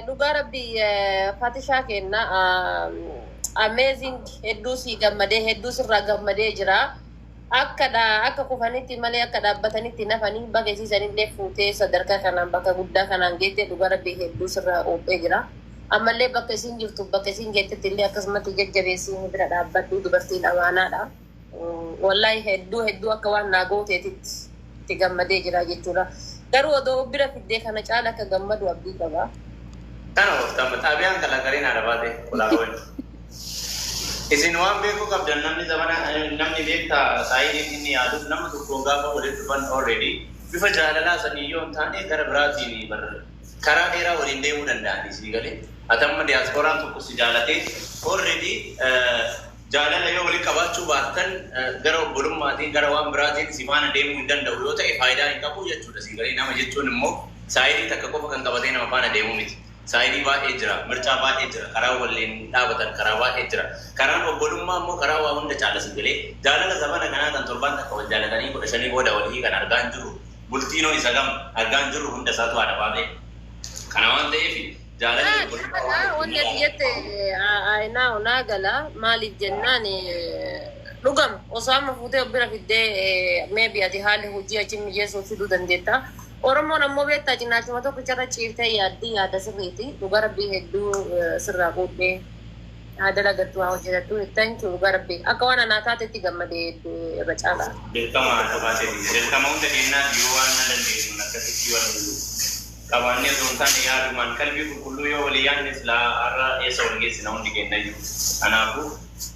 dhugaa rabbii Fatishaa kenna amazing hedduu si gammadee hedduu sirraa gammadee jira. Akka kufanitti malee akka dhaabbatanitti nafanii bageessisanillee fuutee sadarkaa kanaan bakka guddaa kanaan geette dhugaa rabbii hedduu sirraa oophee jira. Ammallee bakka isin jirtu bakka isin geettetti illee akkasumatti jajjabeessii bira dhaabbadhu dubartiin amaanaadha. Wallahi hedduu akka waan naagooteetitti itti gammadee jira jechuudha. Garuu odoo bira fiddee kana caala akka gammadu abdii qaba. Kana waqtaan xaabiyaan kalaqariin arabaate olaawwan. Isin waan beekuu qabdan namni beektaa saayidiin inni yaaduuf nama tokkoon gaafa walitti dhufan already bifa jaalalaa sanii yoo hin taane gara biraatiin karaa dheeraa waliin deemuu danda'anii sii galee. Atamma diyaaspooraan tokko si jaalatee already jaalala yoo waliin qabaachuu baattan gara obbolummaatiin gara waan biraatiin si faana deemuu hin danda'u yoo ta'e faayidaa hin qabu jechuudha sii galee. Nama jechuun immoo saayidii takka qofa kan qabatee nama faana deemuu miti. Saayidii baay'ee jira, mirchaa baay'ee jira, karaa waliin dhaabatan karaa baay'ee jira. Karaan obbolummaa immoo karaa waa hunda caalasi galee jaalala zamana kanaa kan torbaan takka wal jaalatanii 15 booda walii kan argaa hin jirru bultiinoo isa gam argaa hin jirru hunda isaatu haadha baatee. Kana waan ta'eef jaalalli obbolummaa wanti ati jette aynaa onaa gala maaliif jennaan dhugama osoo amma fuutee bira fiddee maybe ati haalli hojii achi mijeessuu fiduu dandeetta. Oromoon ammoo beektaa cinaachuma tokko carra ciiftee yaada sirriiti. Dhugaa rabbii hedduu sirraa fuudhee dalagattu haa hojjetattu. Thank you dhugaa rabbii. Akka waan anaa taatetti gammadee irra caalaa. Beekamaa qabaatee beekama hunda kennaa yoo waan na dandeessu akkasitti waan qabaannee osoo hin taane yaadumaan qalbii qulqulluu yoo walii yaadne silaa har'a eessa wal geessina hundi kenna jiru. Kanaafuu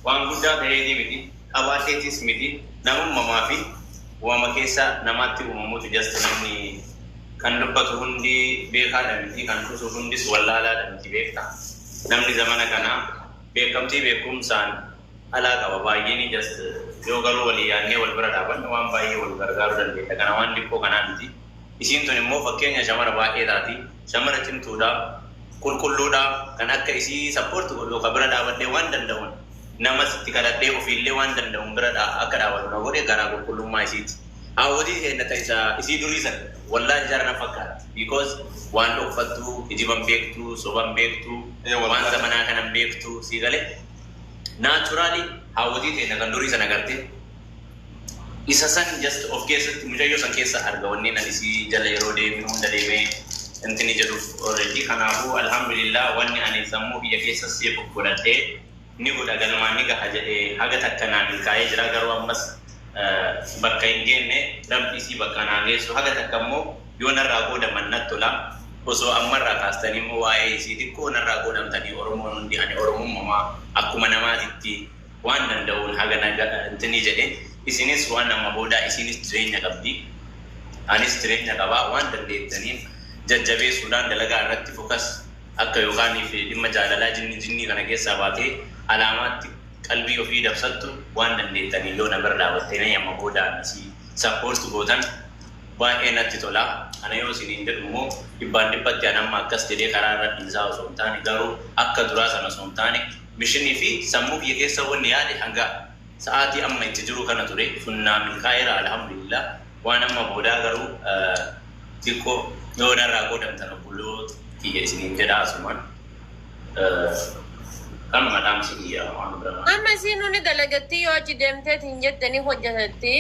waan guddaa ta'ee miti qabaateetis miti namummaa fi waama keessa namaatti uumamuutu jasta namni kan dubbatu hundi beekaadha miti kan dhusu hundis wallaalaadha miti beekta. Namni zamana kanaa beekamtii beekumsaan alaa qaba baay'een just yoo garuu walii yaadnee wal bira dhaabanne waan baay'ee wal gargaaruu dandeenya. Kana waan dhibboo kanaa miti. Isiin tun immoo fakkeenya shamara baay'ee taati. Shamara cimtuudha, qulqulluudha kan akka isii sappoorti godhuu ka bira dhaabadhee waan danda'uun namas itti kadhadhee ofiillee waan danda'uun bira akka dhaabatu na godhe garaa qulqullummaa isiiti. Hawwatii seenata isaa isii durii sana wallahi jarana fakkaatti because waan dhokfattu ijiban beektu soban beektu waan zamanaa kanan beektu sii galee naturally hawwatii seena kan durii sana gartee isa san just of keessatti mucayyoo san keessa arga wanneen ani isii jala yeroo deemnu hunda deemee intini jedhuuf already. Kanaafuu alhamdulillah wanni ani sammuu biyya keessa seefu godhadhee ni godha galmaan ni gaha jedhee haga takka naa milkaa'ee jira. Garuu ammas bakka hin geenne rabbi isii bakka naa geessu haga takka immoo yoo narraa qoodaman natti tola. Osoo ammarraa kaastanii immoo waa'ee isii xiqqoo narraa qoodamtanii Oromoon hundi ani Oromummaa akkuma namaatitti waan danda'uun haga intini jedhee isinis waan nama boodaa isinis jireenya qabdi anis jireenya qabaa waan dandeettaniif jajjabeessuudhaan dalagaa irratti fokas akka yookaaniif dhimma jaalalaa jinnii kana keessaa baatee alaamaatti qalbii ofii dabsattu waan dandeettanii yoo namarra dhaabattee nama boodaa isii sappoortu gootan baay'ee natti tola. Ana yoo isiniin jedhu immoo dhibbatti anamma akkas jedhee karaa irra dhiisaa osoo hin taane garuu akka duraa sana osoo hin taane mishinii fi sammuu biyya keessa wanni yaade hanga sa'aatii amma itti jiru kana ture funnaa milkaa'eera alhamdulillah. Waan amma boodaa garuu xiqqoo yoo narraa qoodamtan obboloo kiyya isiniin jedhaa asumaan kan madam siyya waan bira. Amma isiin hundi dalagattee yoo achi deemtee hin jettanii hojjetatti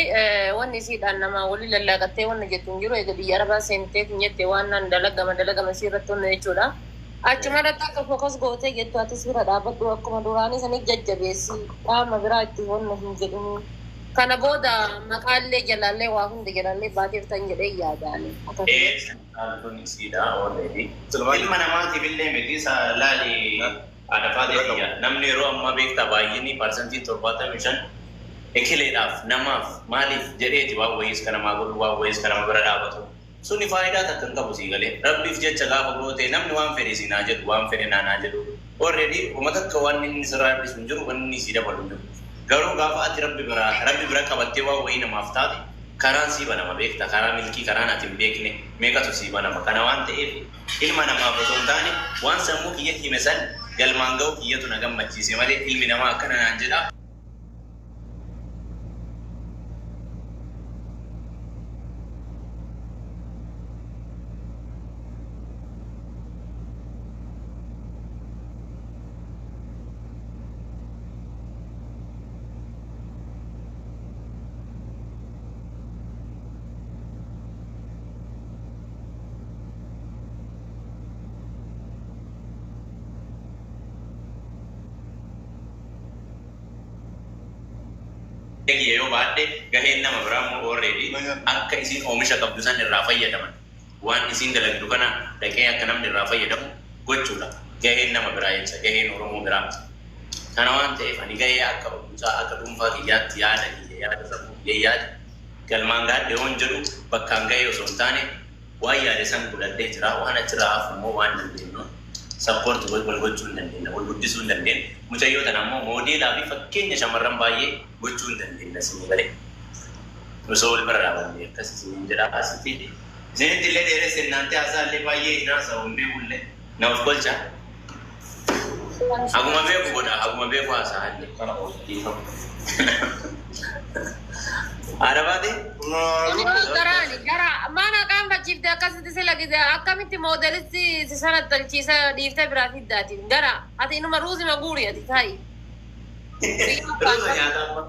wanni isiidhaan nama walii lallaqattee wanna jettu hin jiru. Egaa biyya arabaa seentee hin jette waan nan dalagama sirratti hunna jechuudha. Achuma irratti akka fokas gootee jettu atis bira dhaabbadhu akkuma duraanii sanii jajjabeessi qaama biraa itti wanna hin jedhini. Kana booda maqaallee jalaallee waa hundi jalaallee baateeftan jedhee yaadaani. Kun isiidha already. Ilma namaatiif illee miti laali adafaateetiya. Namni yeroo ammaa beektaa baay'inni parsantii 75 ekileedhaaf namaaf maaliif jedheeti waan wayiis kana maa godhu waan wayiis kana bira dhaabatu. Suni faayidaa takka hin qabu sii galee. Rabbiif jecha gaafa goote namni waan fedhe si naa jedhu waan fedhe naa jedhu. Already uummata akka waan inni sirraa hir'isu hin jiru waan inni sii dabalu hin jiru. Garuu gaafa ati rabbi bira qabattee waan wayii namaaf taate karaan sii banama beekta. Karaa milkii karaan ati hin beekne meeqatu sii banama. Kana waan ta'eef ilma namaaf osoo hin taane waan sammuu kiyya hime san galmaan ga'u kiyyatu na gammachiise malee ilmi namaa akkana naan jedha. yoo baadhe gaheen nama biraa immoo already akka isin oomisha qabdu san irraa fayyadaman waan isin dalagdu kana dhaqee akka namni irraa fayyadamu gochuudha gaheen nama biraa jecha gaheen Oromoo biraa kana waan ta'eef ani gahee akka oomishaa akka dhuunfaa kiyyaatti yaada sammuu yaada galmaan gaadhe waan jedhu bakkaan gahee osoo hin taane waan yaade san godhadhee jira waan achirraa hafu immoo waan dandeenyu support wal gochuu hin dandeenya wal guddisuu hin dandeenya mucayyoo tana immoo moodeelaa fi fakkeenya shamarran baay'ee gochuu hin dandeenya isin galee osoo wal bira dhaabannee akkas isin jedhaa asitti isinitti illee dheeresse naante haasaallee baay'ee hinaasa hundee bullee na of golcha haguma beeku godha haguma beeku haasaallee kana oolchiifamu Arabati? Gara mana kan bacifte akkasitti sila gide akkamitti moodelisti si sanattalchiisa dhiiftee biraa fiddaati gara ati inuma ruuzi maguuri ati taa'i. Ruuza nyaatamu.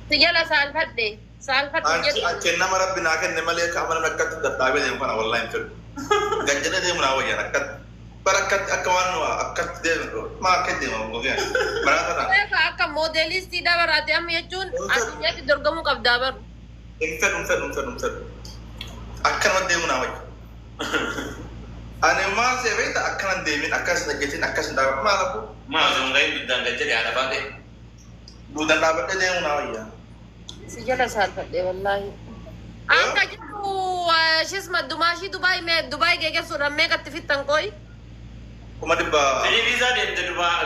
Si jala saalfadhe jedhu. Kennama rabbi naa kenne malee kaamana akkatti dadhaabee deemu kana wallaahi hin fedhu. Gajjana deemu naa wayyan akkatti. Barakat akka waan akkatti deemu maa akka deemu gogaa. Baraata akka moodelisti dabaraate amma jechuun addunyaatti dorgomuu qabdaa baru. Hin fedhu. Akkanuma deemu naa wayya. Ani maal see beekta akkanan deemin akkas dhaggeetiin akkas hin dhaabatu maal abbu? Maal zongaa guddaan gajjadee haadha baate? Duudhaan dhaabadhee deemu naa wayya. Si jala saalfadhe wallaahi. Akka jiru shisma dumaashii Dubaay geeggeessuudhaan meeqatti fittan qooyi? Kuma dhibba. Jadi visa deemte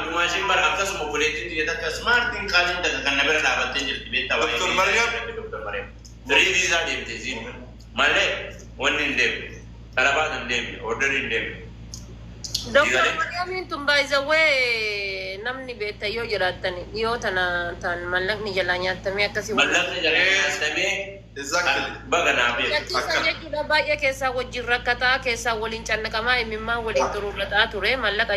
dumaashiin bara akkasuma obboleettiin biyya takka smaartiin qaaliin takka kan na bira dhaabattee jirti beektaa waa'ee. Doktor Mariam. Doktor Mariam. Jadi visa deemte isiin malee wanni hin deemne talabaat hin deemne orderii hin deemne. Doktor Mariamiin tun baay'isawwee namni beekta yoo jiraattani dhiyoo tan mallaqni jalaa nyaatamee akkasii. Mallaqni jalaa nyaatamee. Exactly. Baga naa beeku. Lakkiisa jechuudha baay'ee keessaa wajjin rakkataa keessaa waliin cannaqamaa imimmaan waliin tururrataa ture mallaqa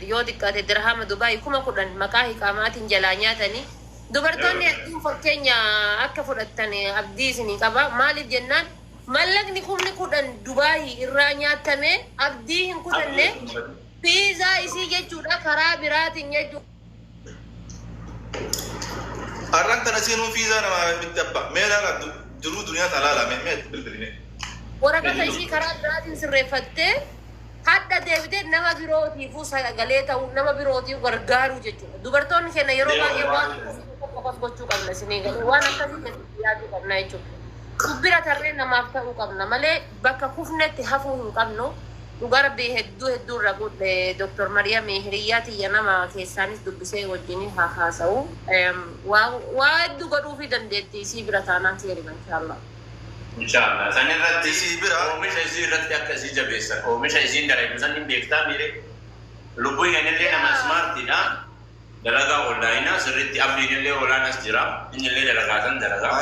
yoo xiqqaate dirhama Dubaay 10,000 maqaa hiqaamaatiin jalaa nyaatanii dubartoonni hedduun fakkeenya akka fudhattan abdii isinii qaba maaliif jennaan mallaqni 10,000 Dubaay irraa nyaatamee abdii hin kutanne piizaa isii jechuudha karaa biraatiin jechuudha. Arran tana seenuu fiizaa nama itti abba meelaan jiruu duniyaa talaala mee bilbiline. Waraqata isii karaa biraatiin sirreeffattee hadda deebitee nama birootiifuu sagalee ta'uu nama birootiif gargaaruu jechuudha. Dubartoonni keenya yeroo baay'ee waan qofas gochuu qabna isinii galee waan akkasii yaaduu qabna jechuudha. Dubbira tarree namaaf ta'uu qabna malee bakka kufnetti hafuu hin qabnu. Dhugarbii hedduu irra godhe Dr. Mariam Hiriyyaati ya nama keessaanis dubbisee wajjin haasa'u. Waa hedduu godhuufii dandeetti isii bira taanaan seerima inshallah. Inshallah. San irratti isii bira oomisha isii irratti akka isii jabeessan oomisha isiin dalagu san hin beektaa miire lubbuu illee nama smartiidha. Dalagaa onlaayinaa sirriitti abdiin illee olaanas jira. Inni illee dalagaa san dalagaa.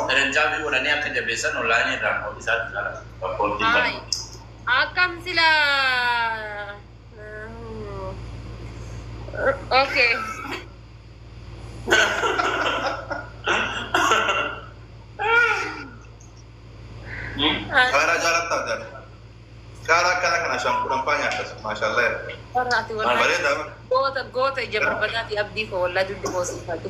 Sadantaa fi godhanii akka jabeessan onlaayinii irraan ofiisaatti dalaga. Bakkoottiin dalagu. Akam sila okay. Cara jalan tak ada. Cara kana shampoo banyak masyaallah. Orati wala. Bare Gota jabar badati abdi ko wala dudde ko sifatu.